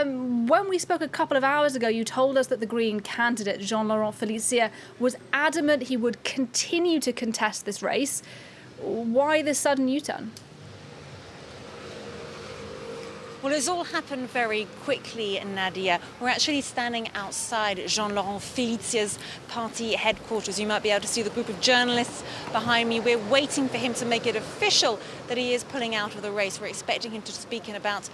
When we spoke a couple of hours ago, you told us that the Green candidate, Jean-Laurent Félicia, was adamant he would continue to contest this race. Why this sudden U-turn? Well, it's all happened very quickly, Nadia. We're actually standing outside Jean-Laurent Félicia's party headquarters. You might be able to see the group of journalists behind me. We're waiting for him to make it official that he is pulling out of the race. We're expecting him to speak in about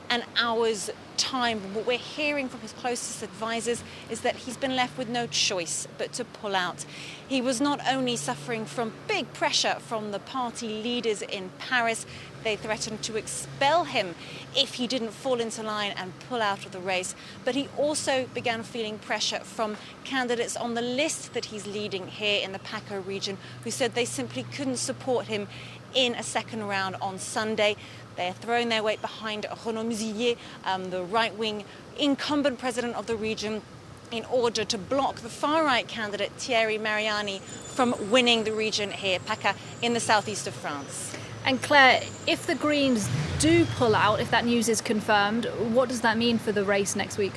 an hour's time. But what we're hearing from his closest advisors is that he's been left with no choice but to pull out. He was not only suffering from big pressure from the party leaders in Paris, they threatened to expel him if he didn't fall into line and pull out of the race. But he also began feeling pressure from candidates on the list that he's leading here in the PACA region, who said they simply couldn't support him in a second round on Sunday. They're throwing their weight behind Renaud Muselier, the right-wing incumbent president of the region, in order to block the far-right candidate Thierry Mariani from winning the region here, PACA, in the southeast of France. And Claire, if the Greens do pull out, if that news is confirmed, what does that mean for the race next week?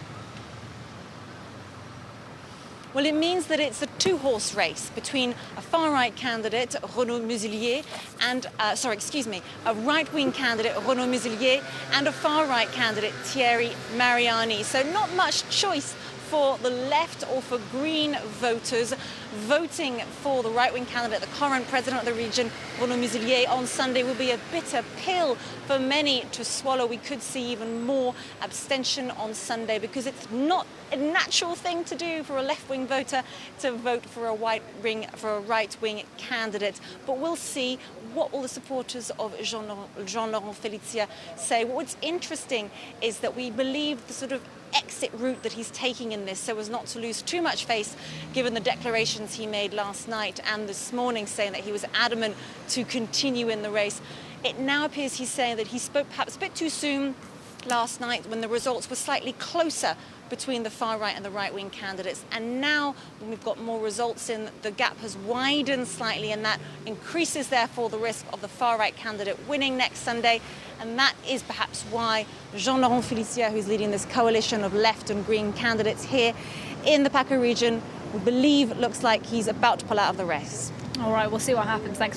Well, it means that it's a two-horse race between a far-right candidate, Renaud Muselier, and, a right-wing candidate, Renaud Muselier, and a far-right candidate, Thierry Mariani. So not much choice for the left or for Green voters. Voting for the right-wing candidate, the current president of the region, Renaud Muselier, on Sunday will be a bitter pill for many to swallow. We could see even more abstention on Sunday because it's not a natural thing to do for a left-wing voter to vote for a right-wing candidate. But we'll see what all the supporters of Jean-Laurent Félicia say. What's interesting is that we believe the sort of exit route that he's taking in this so as not to lose too much face, given the declarations he made last night and this morning saying that he was adamant to continue in the race. It now appears he's saying that he spoke perhaps a bit too soon last night when the results were slightly closer between the far-right and the right-wing candidates. And now, when we've got more results in, the gap has widened slightly, and that increases, therefore, the risk of the far-right candidate winning next Sunday. And that is perhaps why Jean-Laurent Félicia, who's leading this coalition of left and green candidates here in the PACA region, we believe looks like he's about to pull out of the race. All right, we'll see what happens. Thanks very much.